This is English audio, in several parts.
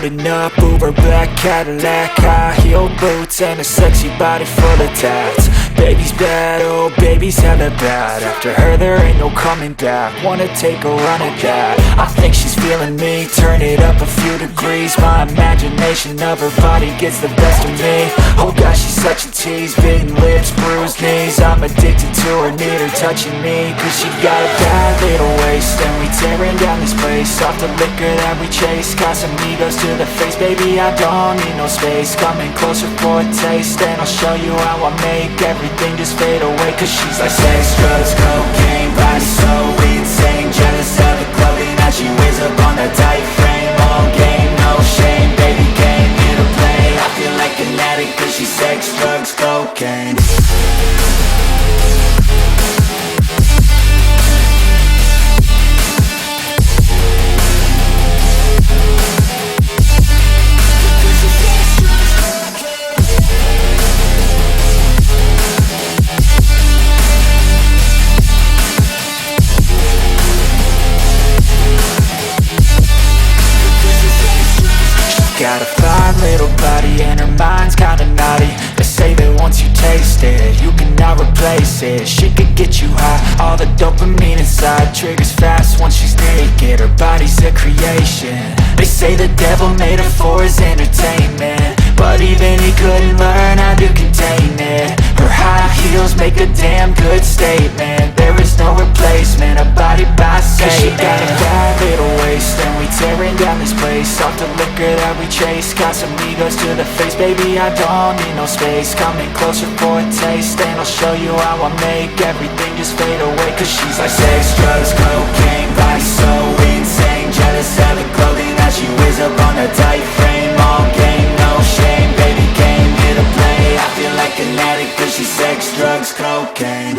rolling up, Uber black Cadillac, high heel boots and a sexy body full of tats. Baby's bad, oh baby's hella bad. After her there ain't no coming back. Wanna take a run at that. I think she's feeling me, turn it up a few degrees. My imagination of her body gets the best of me. Oh gosh, she's such a tease, bitten lips, bruised knees. I'm addicted to her, need her touching me, cause she got a bad little waist. And we tearing down this place, off the liquor that we chase. Got some egos to the face, baby I don't need no space. Coming closer for a taste, and I'll show you how I make everything just fade away. Cause she's like sex, drugs, cocaine, body so insane. Jealous of the clothing that she wears up on that tight frame. All game, no shame, baby came here to play. I feel like an addict cause she's sex, drugs, cocaine. Got a fine little body and her mind's kinda naughty. They say that once you taste it, you cannot replace it. She could get you high, all the dopamine inside triggers fast once she's naked. Her body's a creation. They say the devil made her for his entertainment, but even he couldn't learn how to contain it. Her high heels make a damn good statement. There is no replacement, a body by Satan. Cause she got a bad little waist, and we tearing down this place, off the liquor that we chase. Got some egos to the face, baby I don't need no space. Coming closer for a taste, and I'll show you how I make everything just fade away. Cause she's like sex, drugs, cocaine, body so insane. Jealous of the clothing that she wears up on that tight frame. All game, no shame, baby came here to play. I feel like an addict cause she's sex, drugs, cocaine.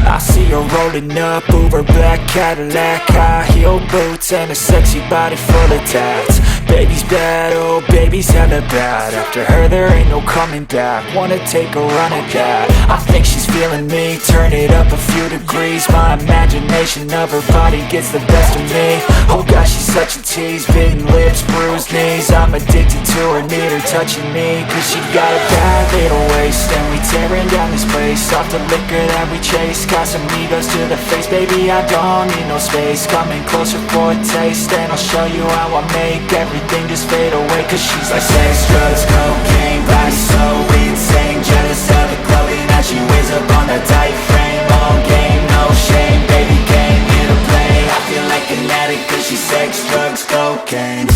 I see her rolling up, Uber black Cadillac, high heel boots and a sexy body full of tats. Baby's bad, oh baby's hella bad. After her there ain't no coming back. Wanna take a run at that. I think she's feeling me, turn it up a few degrees. My imagination of her body gets the best of me. Oh gosh, she's such a tease, bitten lips, bruised knees. I'm addicted to her, need her touching me, cause she got a bad little waist. And we tearing down this place, off the liquor that we chase. Got some egos to the face, baby I don't need no space. Coming closer for a taste, and I'll show you how I make everything just fade away. Cause she's like sex, drugs, cocaine, body so insane. Jealous of the clothing that she wears up on that tight frame. All game, no shame, baby came here to play. I feel like an addict cause she's sex, drugs, cocaine.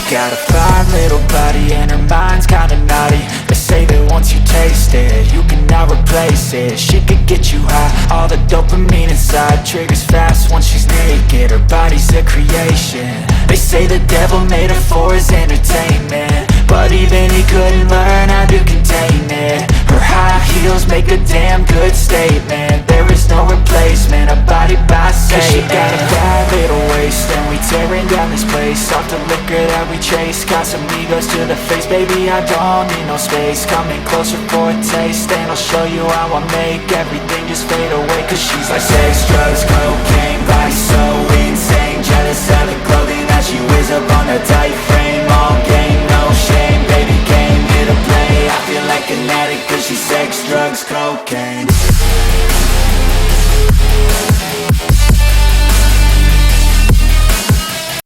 Got a fine little body and her mind's kinda naughty. They say that once you taste it, you cannot replace it. She could get you high, all the dopamine inside triggers fast once she's naked. Her body's a creation. They say the devil made her for his entertainment, but even he couldn't learn how to contain it. Her high heels make a damn good statement. There is no replacement, a body by Satan. Cause she got a bad little waist, and we place, baby, I don't need no space. Coming closer for a taste, and I'll show you how I make everything just fade away. Cause she's like sex, drugs, cocaine, body so insane. Jealous of the clothing that she wears up on a tight frame. All game